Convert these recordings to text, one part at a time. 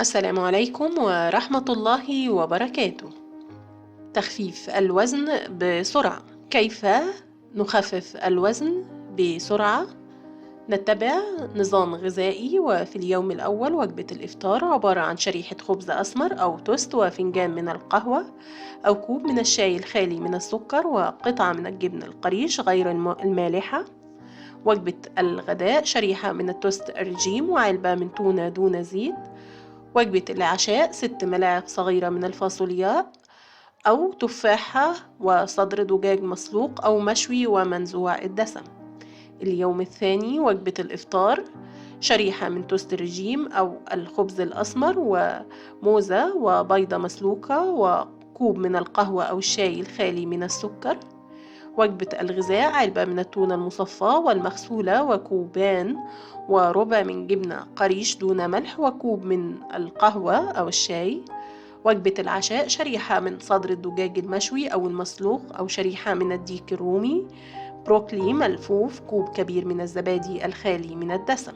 السلام عليكم ورحمة الله وبركاته. تخفيف الوزن بسرعة. كيف نخفف الوزن بسرعة؟ نتبع نظام غذائي، وفي اليوم الأول وجبة الإفطار عبارة عن شريحة خبز أسمر أو توست وفنجان من القهوة أو كوب من الشاي الخالي من السكر وقطعة من الجبن القريش غير المالحة. وجبة الغداء شريحة من التوست الرجيم وعلبة من تونة دون زيت. وجبة العشاء 6 ملاعق صغيرة من الفاصولياء أو تفاحة وصدر دجاج مسلوق أو مشوي ومنزوع الدسم. اليوم الثاني وجبة الإفطار شريحة من توست رجيم أو الخبز الأسمر وموزة وبيضة مسلوقة وكوب من القهوة أو الشاي الخالي من السكر. وجبة الغذاء علبة من التونة المصفاة والمغسولة وكوبان وربع من جبنة قريش دون ملح وكوب من القهوة أو الشاي. وجبة العشاء شريحة من صدر الدجاج المشوي أو المسلوق أو شريحة من الديك الرومي، بروكلي ملفوف، كوب كبير من الزبادي الخالي من الدسم.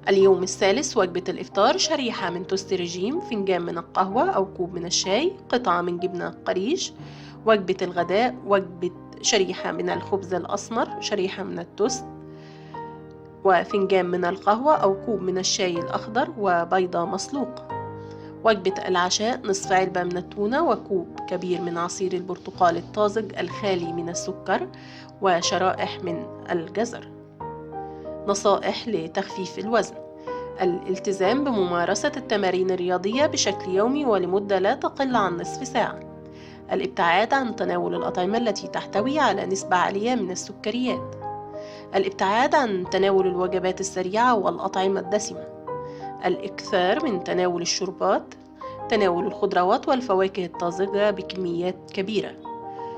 اليوم الثالث وجبة الإفطار شريحة من توست رجيم، فنجان من القهوة أو كوب من الشاي، قطعة من جبنة قريش. وجبة الغداء وجبة شريحة من الخبز الأسمر، شريحة من التوست وفنجان من القهوة أو كوب من الشاي الأخضر وبيضة مسلوقة. وجبة العشاء نصف علبة من التونة وكوب كبير من عصير البرتقال الطازج الخالي من السكر وشرائح من الجزر. نصائح لتخفيف الوزن: الالتزام بممارسة التمارين الرياضية بشكل يومي ولمدة لا تقل عن نصف ساعة. الابتعاد عن تناول الأطعمة التي تحتوي على نسبة عالية من السكريات. الابتعاد عن تناول الوجبات السريعة والأطعمة الدسمة. الإكثار من تناول الشوربات. تناول الخضروات والفواكه الطازجة بكميات كبيرة.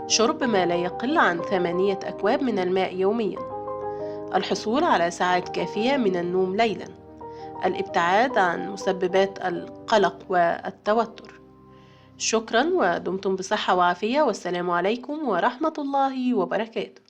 شرب ما لا يقل عن 8 أكواب من الماء يوميا. الحصول على ساعات كافية من النوم ليلا. الابتعاد عن مسببات القلق والتوتر. شكرا ودمتم بصحة وعافية، والسلام عليكم ورحمة الله وبركاته.